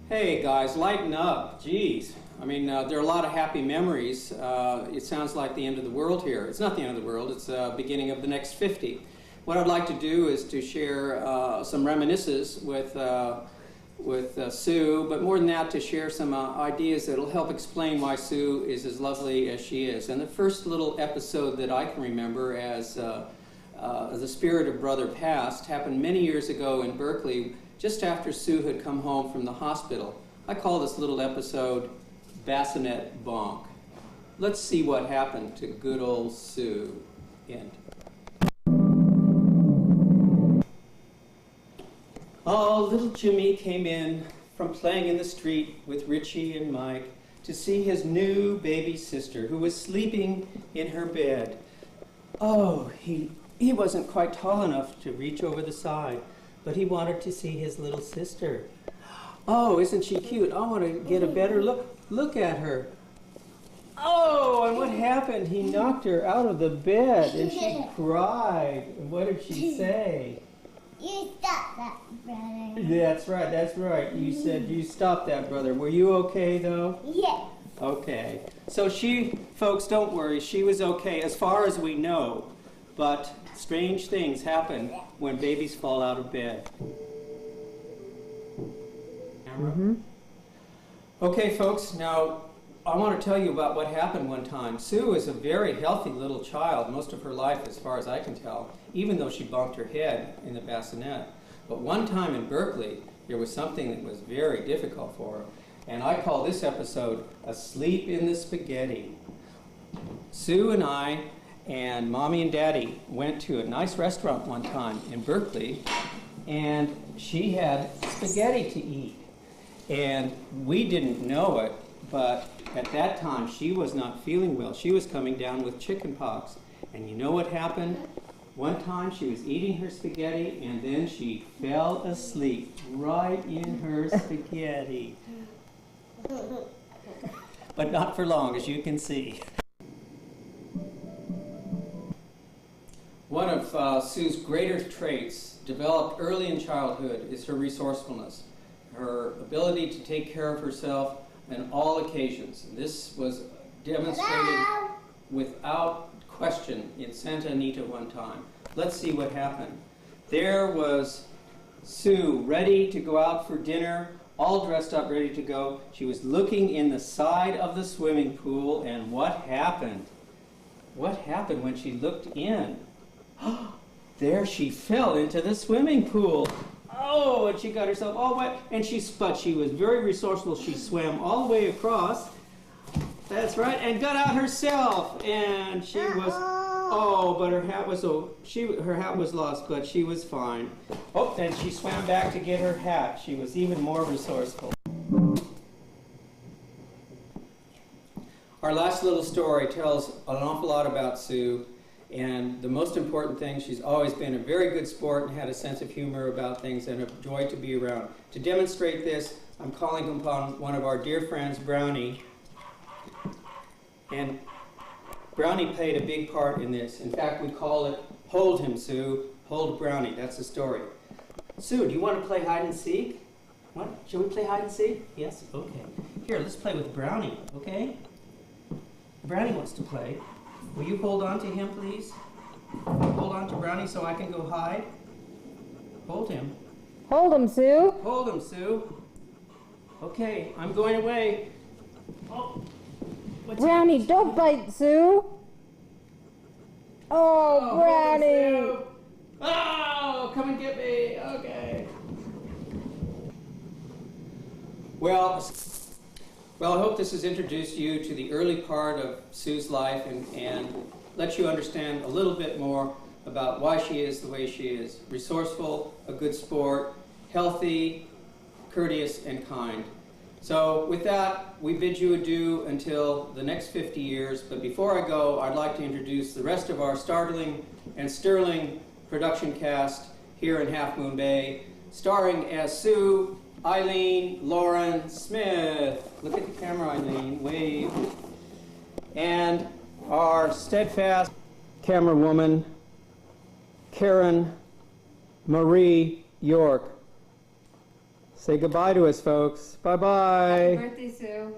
Hey guys, lighten up. Jeez. I mean, there are a lot of happy memories. It sounds like the end of the world here. It's not the end of the world, it's the beginning of the next 50. What I'd like to do is to share some reminiscences with Sue, but more than that, to share some ideas that will help explain why Sue is as lovely as she is. And the first little episode that I can remember as the spirit of brother passed happened many years ago in Berkeley, just after Sue had come home from the hospital. I call this little episode Bassinet Bonk. Let's see what happened to good old Sue. End. Oh, little Jimmy came in from playing in the street with Richie and Mike to see his new baby sister, who was sleeping in her bed. Oh, he wasn't quite tall enough to reach over the side, but he wanted to see his little sister. Oh, isn't she cute? I want to get a better look. Look at her. Oh, and what happened? He knocked her out of the bed, and she cried. And what did she say? You stop that, brother. That's right, that's right. You said you stopped that, brother. Were you okay, though? Yeah. Okay. So folks, don't worry, she was okay as far as we know. But strange things happen when babies fall out of bed. Camera? Okay, folks, now I want to tell you about what happened one time. Sue is a very healthy little child most of her life, as far as I can tell, even though she bumped her head in the bassinet. But one time in Berkeley, there was something that was very difficult for her. And I call this episode Asleep in the Spaghetti. Sue and I and Mommy and Daddy went to a nice restaurant one time in Berkeley, and she had spaghetti to eat. And we didn't know it, but at that time she was not feeling well. She was coming down with chicken pox. And you know what happened? One time she was eating her spaghetti, and then she fell asleep right in her spaghetti. But not for long, as you can see. One of Sue's greater traits, developed early in childhood, is her resourcefulness, her ability to take care of herself on all occasions. This was demonstrated without question in Santa Anita one time. Let's see what happened. There was Sue, ready to go out for dinner, all dressed up, ready to go. She was looking in the side of the swimming pool, and what happened? What happened when she looked in? There she fell into the swimming pool. Oh, and she got herself all wet, but she was very resourceful. She swam all the way across. That's right, and got out herself. And she was, oh, but her hat was lost, but she was fine. Oh, and she swam back to get her hat. She was even more resourceful. Our last little story tells an awful lot about Sue. And the most important thing, she's always been a very good sport and had a sense of humor about things and a joy to be around. To demonstrate this, I'm calling upon one of our dear friends, Brownie. And Brownie played a big part in this. In fact, we call it Hold Him, Sue. Hold Brownie. That's the story. Sue, do you want to play hide and seek? What? Shall we play hide and seek? Yes? Okay. Here, let's play with Brownie, okay? Brownie wants to play. Will you hold on to him, please? Hold on to Brownie so I can go hide. Hold him. Hold him, Sue. Hold him, Sue. Okay, I'm going away. Oh, Brownie, don't bite, Sue. Oh, Brownie. Oh, come and get me. Okay. Well, I hope this has introduced you to the early part of Sue's life and let you understand a little bit more about why she is the way she is. Resourceful, a good sport, healthy, courteous, and kind. So with that, we bid you adieu until the next 50 years. But before I go, I'd like to introduce the rest of our startling and sterling production cast here in Half Moon Bay, starring as Sue, Eileen Lauren Smith. Look at the camera, Eileen. Wave. And our steadfast camera woman, Karen Marie York. Say goodbye to us, folks. Happy Bye-bye. birthday, Sue.